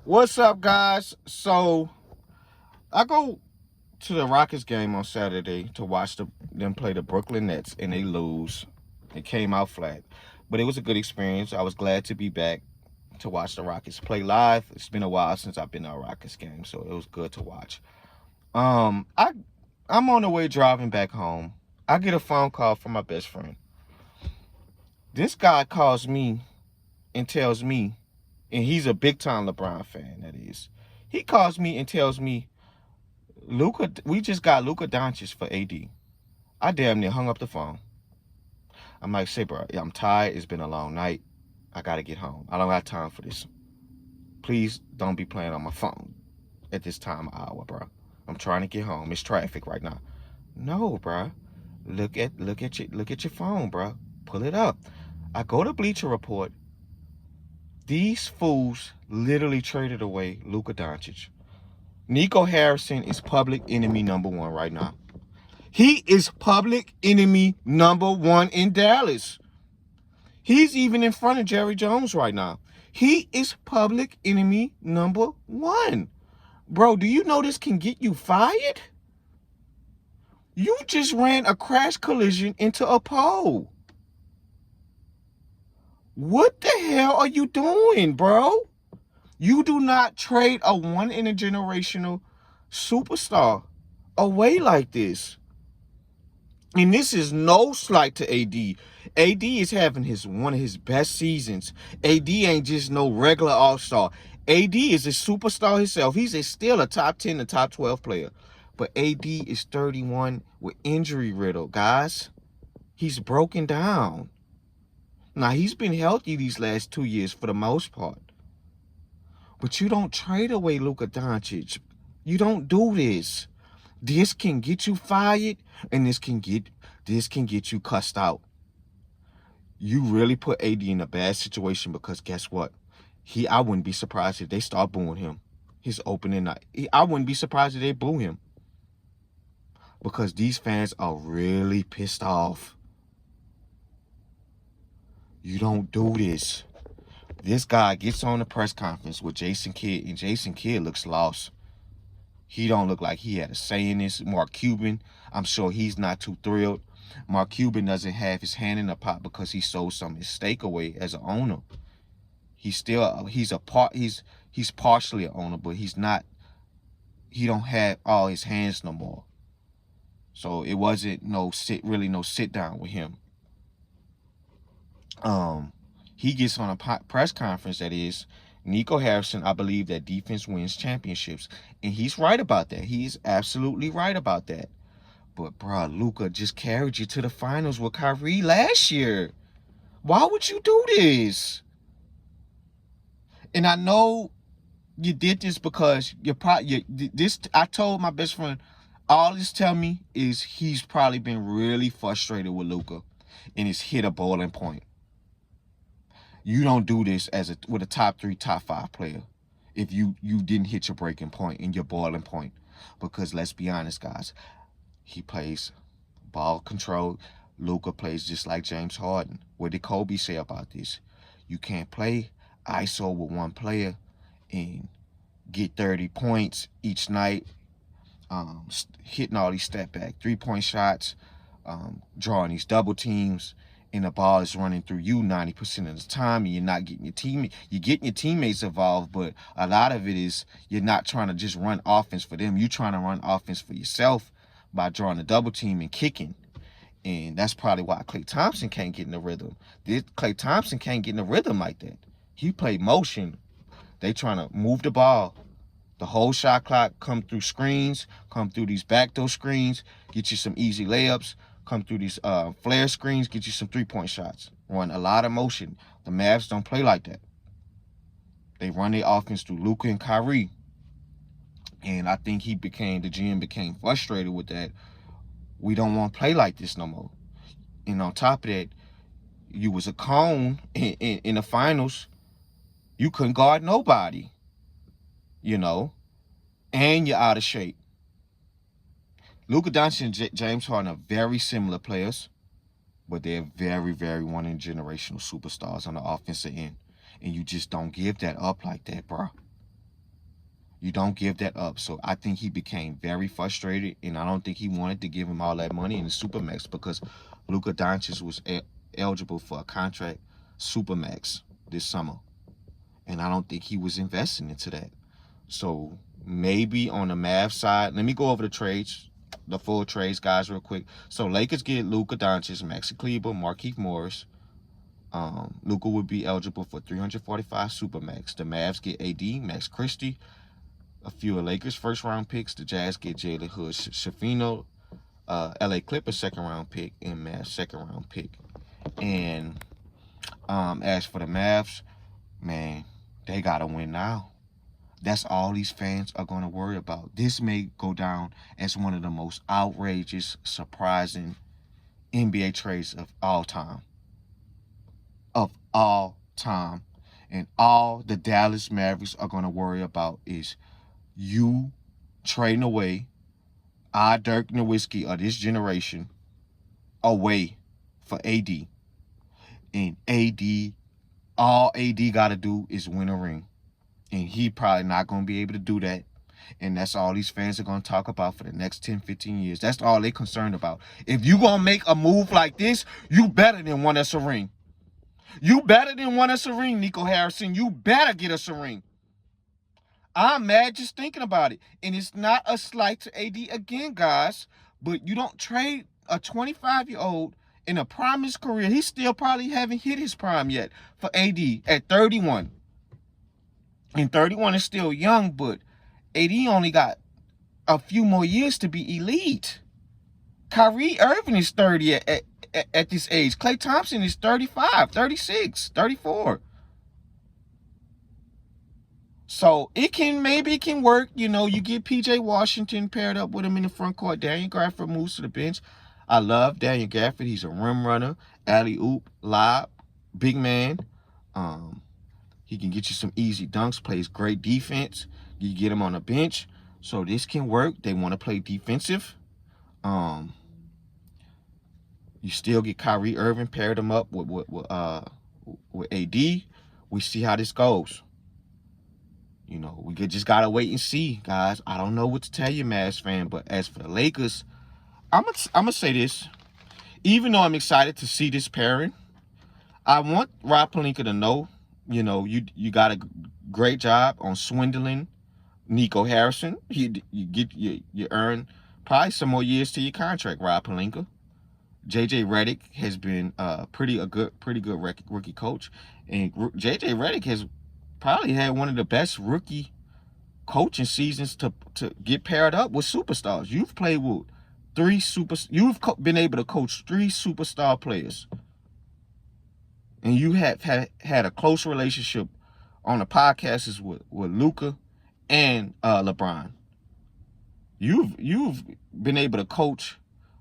What's up, guys? So I go to the Rockets game on Saturday to watch them play the Brooklyn Nets, and they lose. It came out flat, but it was a good experience. I was glad to be back to watch the Rockets play live. It's been a while since I've been to a Rockets game, so it was good to watch. Um, I I'm on the way driving back home. I get a phone call from my best friend. This guy calls me and tells me, and he's a big time LeBron fan. That is, he calls me and tells me, Luka, we just got Luka Doncic for AD. I damn near hung up the phone. I'm like, say, bro, I'm tired. It's been a long night. I gotta get home. I don't got time for this. Please don't be playing on my phone at this time of hour, bro. I'm trying to get home. It's traffic right now. No, bro. Look at your phone, bro. Pull it up. I go to Bleacher Report. These fools literally traded away Luka Doncic. Nico Harrison is public enemy number one right now. He is public enemy number one in Dallas. He's even in front of Jerry Jones right now. He is public enemy number one. Bro, do you know this can get you fired? You just ran a crash collision into a pole. What the hell are you doing, bro? You do not trade a one-in-a-generational superstar away like this. And this is no slight to AD. AD is having one of his best seasons. AD ain't just no regular all-star. AD is a superstar himself. He's still a top 10 to top 12 player. But AD is 31 with injury riddle, guys. He's broken down. Now, he's been healthy these last 2 years for the most part. But you don't trade away Luka Doncic. You don't do this. This can get you fired, and this can get you cussed out. You really put AD in a bad situation because guess what? I wouldn't be surprised if they start booing him. His opening night. I wouldn't be surprised if they boo him. Because these fans are really pissed off. You don't do this. This guy gets on the press conference with Jason Kidd, and Jason Kidd looks lost. He don't look like he had a say in this. Mark Cuban, I'm sure he's not too thrilled. Mark Cuban doesn't have his hand in the pot because he sold some of his stake away as an owner. He's partially an owner, but he don't have all his hands no more. So it wasn't no sit down with him. He gets on a press conference that is, Nico Harrison, I believe that defense wins championships. And he's right about that. He's absolutely right about that. But, bro, Luka just carried you to the finals with Kyrie last year. Why would you do this? And I know you did this because I told my best friend, all this tell me is he's probably been really frustrated with Luka and it's hit a boiling point. You don't do this with a top 3, top 5 player if you didn't hit your breaking point and your boiling point. Because let's be honest, guys, he plays ball control. Luka plays just like James Harden. What did Kobe say about this? You can't play ISO with one player and get 30 points each night, hitting all these step back 3-point shots, drawing these double teams, and the ball is running through you 90% of the time, and you're not getting you're getting your teammates involved, but a lot of it is you're not trying to just run offense for them. You're trying to run offense for yourself by drawing a double team and kicking. And that's probably why Klay Thompson can't get in the rhythm. Klay Thompson can't get in the rhythm like that. He played motion. They trying to move the ball. The whole shot clock come through screens, come through these backdoor screens, get you some easy layups, come through these flare screens, get you some 3-point shots. Run a lot of motion. The Mavs don't play like that. They run their offense through Luka and Kyrie. And I think the GM became frustrated with that. We don't want to play like this no more. And on top of that, you was a cone in the finals. You couldn't guard nobody, and you're out of shape. Luka Doncic and James Harden are very similar players, but they're very, very one-in-generational superstars on the offensive end. And you just don't give that up like that, bro. You don't give that up. So I think he became very frustrated, and I don't think he wanted to give him all that money in the Supermax because Luka Doncic was eligible for a contract Supermax this summer. And I don't think he was investing into that. So maybe on the Mavs side, let me go over the trades, the full trades, guys, real quick. So Lakers get Luka Doncic, Maxi Kleber, Markieff Morris. Luka would be eligible for 345 Supermax. The Mavs get AD, Max Christie, a few of Lakers first-round picks. The Jazz get Jalen Hood, Shafino, LA Clippers second-round pick, and Mavs second-round pick. And as for the Mavs, man, they got to win now. That's all these fans are going to worry about. This may go down as one of the most outrageous, surprising NBA trades of all time. Of all time. And all the Dallas Mavericks are going to worry about is you trading away our Dirk Nowitzki of this generation away for AD. And AD, all AD got to do is win a ring. And he probably not going to be able to do that. And that's all these fans are going to talk about for the next 10, 15 years. That's all they're concerned about. If you going to make a move like this, you better than win us a ring. You better than win us a ring, Nico Harrison. You better get us a ring. I'm mad just thinking about it. And it's not a slight to AD again, guys. But you don't trade a 25-year-old in a prime of his career. He still probably haven't hit his prime yet for AD at 31. And 31 is still young, but AD only got a few more years to be elite. Kyrie Irving is 30 at this age. Klay Thompson is 35, 36, 34. So maybe it can work. You know, you get PJ Washington paired up with him in the front court. Daniel Gafford moves to the bench. I love Daniel Gafford. He's a rim runner, alley-oop, lob, big man. He can get you some easy dunks, plays great defense. You get him on the bench. So this can work. They want to play defensive. You still get Kyrie Irving, paired him up with AD. We see how this goes. You know, we just got to wait and see, guys. I don't know what to tell you, Mavs fan, but as for the Lakers, I'm gonna say this. Even though I'm excited to see this pairing, I want Rob Pelinka to know, you know, you got a great job on swindling Nico Harrison. You earn probably some more years to your contract, Rob Pelinka. JJ Redick has been pretty good rookie coach, and JJ Redick has probably had one of the best rookie coaching seasons to get paired up with superstars. You've played with you've been able to coach 3 superstar players, and you have had a close relationship on the podcasts with Luka and LeBron. You've been able to coach.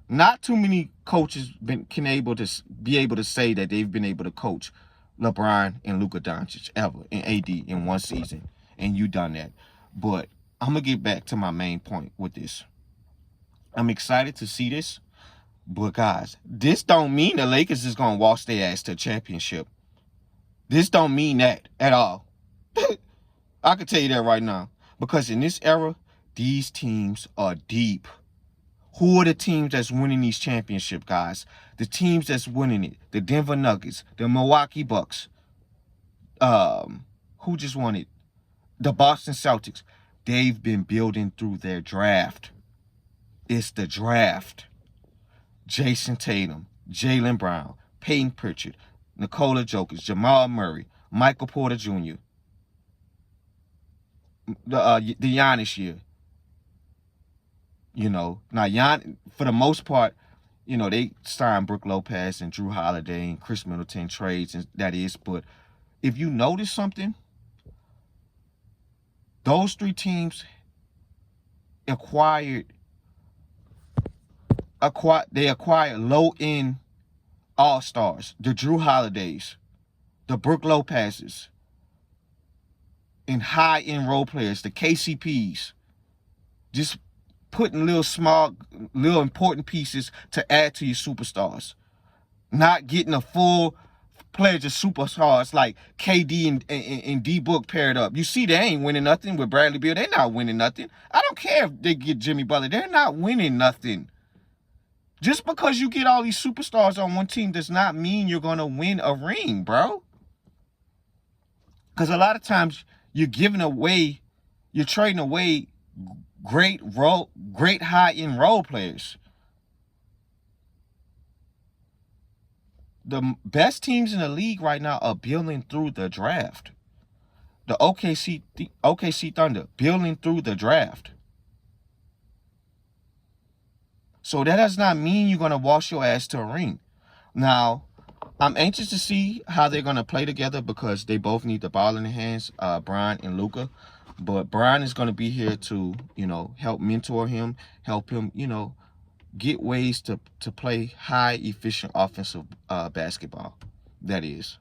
Not too many coaches be able to say that they've been able to coach LeBron and Luka Doncic ever in AD in one season, and you done that. But I'm gonna get back to my main point with this. I'm excited to see this, but guys, this don't mean the Lakers is gonna walk their ass to a championship. This don't mean that at all. I can tell you that right now, because in this era, these teams are deep. Who are the teams that's winning these championships, guys? The teams that's winning it. The Denver Nuggets, the Milwaukee Bucks. Who just won it? The Boston Celtics. They've been building through their draft. It's the draft. Jason Tatum, Jaylen Brown, Peyton Pritchard, Nikola Jokic, Jamal Murray, Michael Porter Jr., the Giannis year. You know, now for the most part, you know, they signed Brook Lopez and Drew Holiday and Chris Middleton trades, and that is. But if you notice something, those 3 teams acquired low-end all-stars, the Drew Holidays, the Brook Lopez's, and high-end role players, the KCPs. Just putting little important pieces to add to your superstars. Not getting a full players are superstars like KD and D Book paired up. You see, they ain't winning nothing with Bradley Beal. They're not winning nothing. I don't care if they get Jimmy Butler. They're not winning nothing. Just because you get all these superstars on one team does not mean you're going to win a ring, bro. Because a lot of times you're trading away great high-end role players. The best teams in the league right now are building through the draft. The OKC Thunder building through the draft. So that does not mean you're going to wash your ass to a ring. Now, I'm anxious to see how they're going to play together because they both need the ball in their hands, Brian and Luka. But Brian is going to be here to, help mentor him, help him, get ways to play high efficient offensive basketball. That is.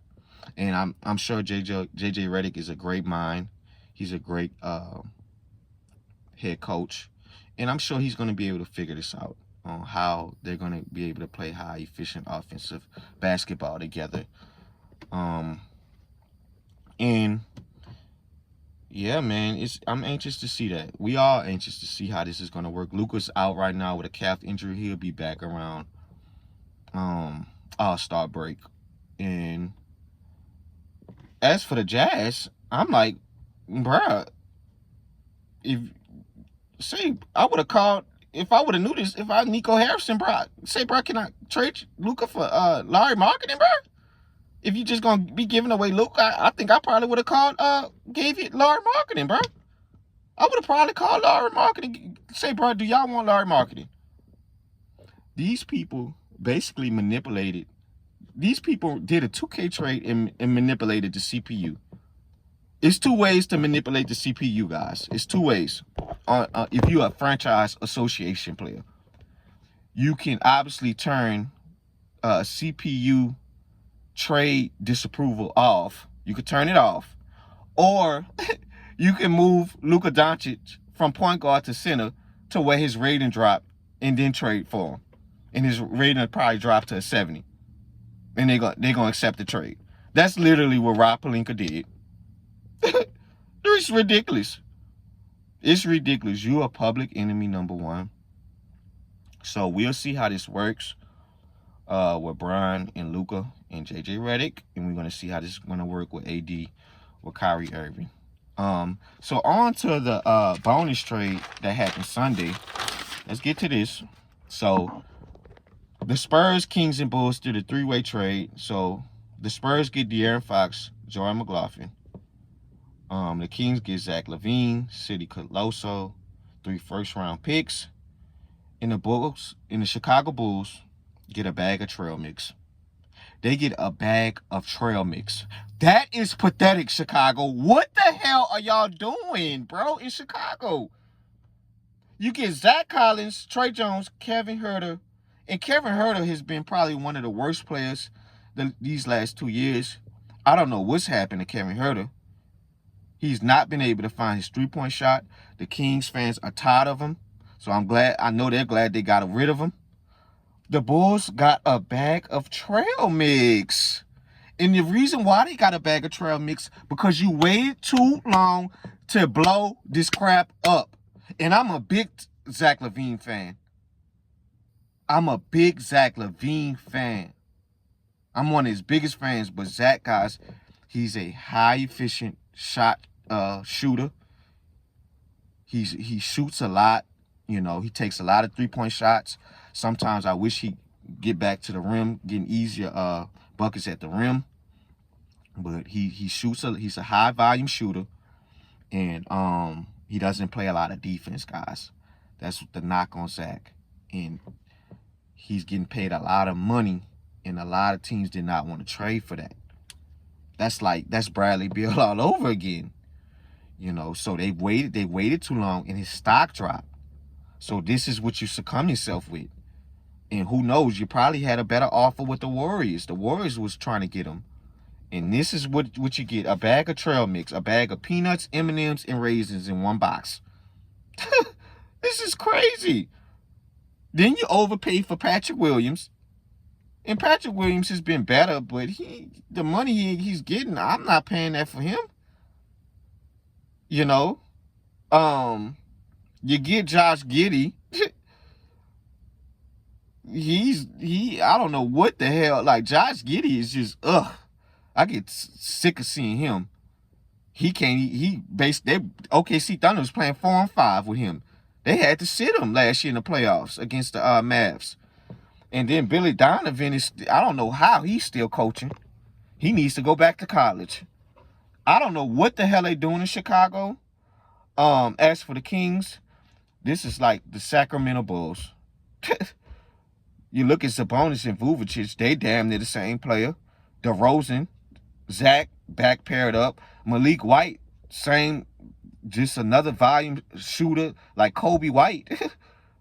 And I'm sure JJ Redick is a great mind. He's a great head coach. And I'm sure he's going to be able to figure this out on how they're going to be able to play high efficient offensive basketball together. And yeah, man, I'm anxious to see that. We are anxious to see how this is going to work. Luka's out right now with a calf injury. He'll be back around All-Star break. And as for the Jazz, I'm like, bruh, I would have called, if I would have knew this, if I Nico Harrison, bruh, can I trade Luka for Larry Marketing, bruh? If you just gonna be giving away Luka, I think I probably would have called, gave it Larry Marketing, bro. I would have probably called Larry Marketing. Say, bro, do y'all want Larry Marketing? These people basically manipulated. These people did a 2K trade and manipulated the CPU. It's two ways to manipulate the CPU, guys. It's two ways. If you're a franchise association player, you can obviously turn CPU trade disapproval off. You could turn it off. Or you can move Luka Doncic from point guard to center to where his rating dropped and then trade for him. And his rating will probably drop to a 70. And they're gonna accept the trade. That's literally what Rob Pelinka did. It's ridiculous. It's ridiculous. You are public enemy number one. So we'll see how this works with Brian and Luka and JJ Redick, and we're going to see how this is going to work with AD, with Kyrie Irving. So on to the bonus trade that happened Sunday. Let's get to this. So the Spurs, Kings, and Bulls did a three-way trade. So the Spurs get De'Aaron Fox, Jordan McLaughlin. The Kings get Zach LaVine, Cedi Coloso, 3 first-round picks. And the Chicago Bulls get a bag of trail mix. They get a bag of trail mix. That is pathetic, Chicago. What the hell are y'all doing, bro, in Chicago? You get Zach Collins, Trey Jones, Kevin Huerter. And Kevin Huerter has been probably one of the worst players these last 2 years. I don't know what's happened to Kevin Huerter. He's not been able to find his three-point shot. The Kings fans are tired of him. So I know they're glad they got rid of him. The Bulls got a bag of trail mix. And the reason why they got a bag of trail mix, because you waited too long to blow this crap up. And I'm a big Zach LaVine fan. I'm one of his biggest fans, but Zach, guys, he's a high efficient shot shooter. He shoots a lot. He takes a lot of three-point shots. Sometimes I wish he'd get back to the rim, getting easier buckets at the rim. But he's a high-volume shooter. And he doesn't play a lot of defense, guys. That's the knock on Zach. And he's getting paid a lot of money, and a lot of teams did not want to trade for that. That's Bradley Beal all over again. So they waited too long, and his stock dropped. So this is what you succumb yourself with. And who knows, you probably had a better offer with the Warriors. The Warriors was trying to get him. And this is what you get. A bag of trail mix. A bag of peanuts, M&Ms, and raisins in one box. This is crazy. Then you overpay for Patrick Williams. And Patrick Williams has been better, but the money he's getting, I'm not paying that for him. You know, you get Josh Giddey. I don't know what the hell. Like, Josh Giddey is just I get sick of seeing him. They OKC Thunder was playing 4-on-5 with him. They had to sit him last year in the playoffs against the Mavs. And then Billy Donovan I don't know how he's still coaching. He needs to go back to college. I don't know what the hell they doing in Chicago. As for the Kings, this is like the Sacramento Bulls. You look at Sabonis and Vucevic, they damn near the same player. DeRozan, Zach, back paired up. Malik White, same, just another volume shooter like Kobe White.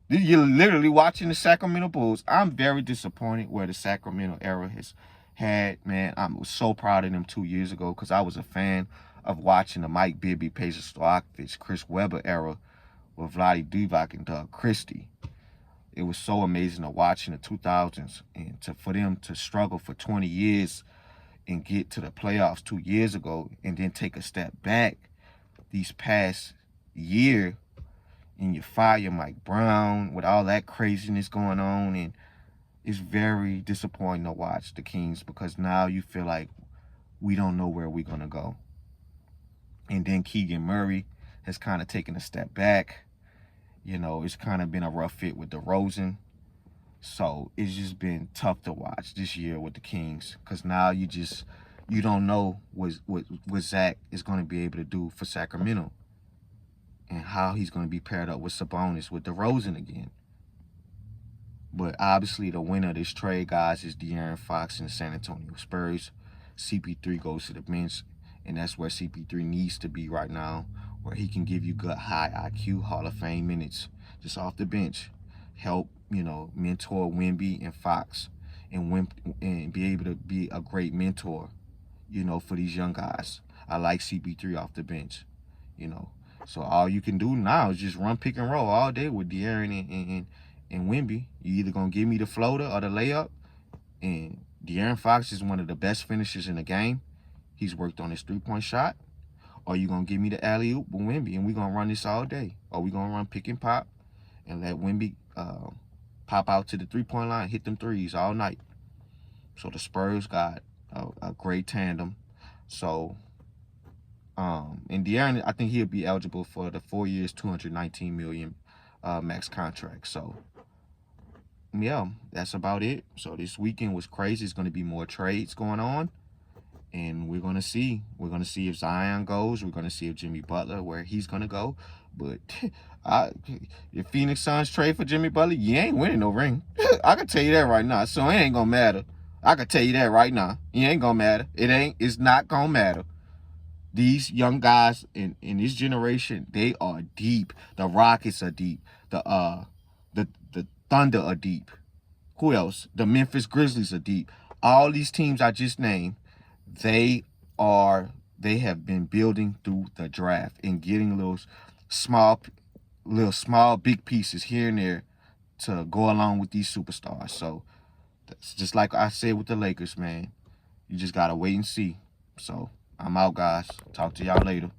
You're literally watching the Sacramento Bulls. I'm very disappointed where the Sacramento era has had, man. I was so proud of them 2 years ago because I was a fan of watching the Mike Bibby, Peja Stojakovic, Chris Webber era with Vlade Divac and Doug Christie. It was so amazing to watch in the 2000s and for them to struggle for 20 years and get to the playoffs 2 years ago and then take a step back these past year, and you fire Mike Brown with all that craziness going on, and it's very disappointing to watch the Kings because now you feel like we don't know where we're going to go. And then Keegan Murray has kind of taken a step back. You know, it's kind of been a rough fit with DeRozan. So it's just been tough to watch this year with the Kings because now you don't know what Zach is going to be able to do for Sacramento and how he's going to be paired up with Sabonis, with DeRozan again. But obviously the winner of this trade, guys, is De'Aaron Fox and the San Antonio Spurs. CP3 goes to the bench, and that's where CP3 needs to be right now, where he can give you good high IQ Hall of Fame minutes just off the bench. Help, mentor Wemby and Fox and be able to be a great mentor, for these young guys. I like CP3 off the bench, So all you can do now is just run pick and roll all day with De'Aaron and Wemby. You either going to give me the floater or the layup. And De'Aaron Fox is one of the best finishers in the game. He's worked on his three-point shot. Or you going to give me the alley-oop with Wemby, and we're going to run this all day. Or we're going to run pick and pop and let Wemby pop out to the three-point line, hit them threes all night. So the Spurs got a great tandem. So, and De'Aaron, I think he'll be eligible for the 4 years, $219 million max contract. So, yeah, that's about it. So this weekend was crazy. It's going to be more trades going on. And we're going to see. We're going to see if Zion goes. We're going to see if Jimmy Butler, where he's going to go. But if Phoenix Suns trade for Jimmy Butler, you ain't winning no ring. I can tell you that right now. So it ain't going to matter. I can tell you that right now. It ain't going to matter. It's not going to matter. These young guys in this generation, they are deep. The Rockets are deep. The Thunder are deep. Who else? The Memphis Grizzlies are deep. All these teams I just named, they have been building through the draft and getting little small big pieces here and there to go along with these superstars. So that's just like I said with the Lakers, man. You just gotta wait and see. So I'm out, guys. Talk to y'all later.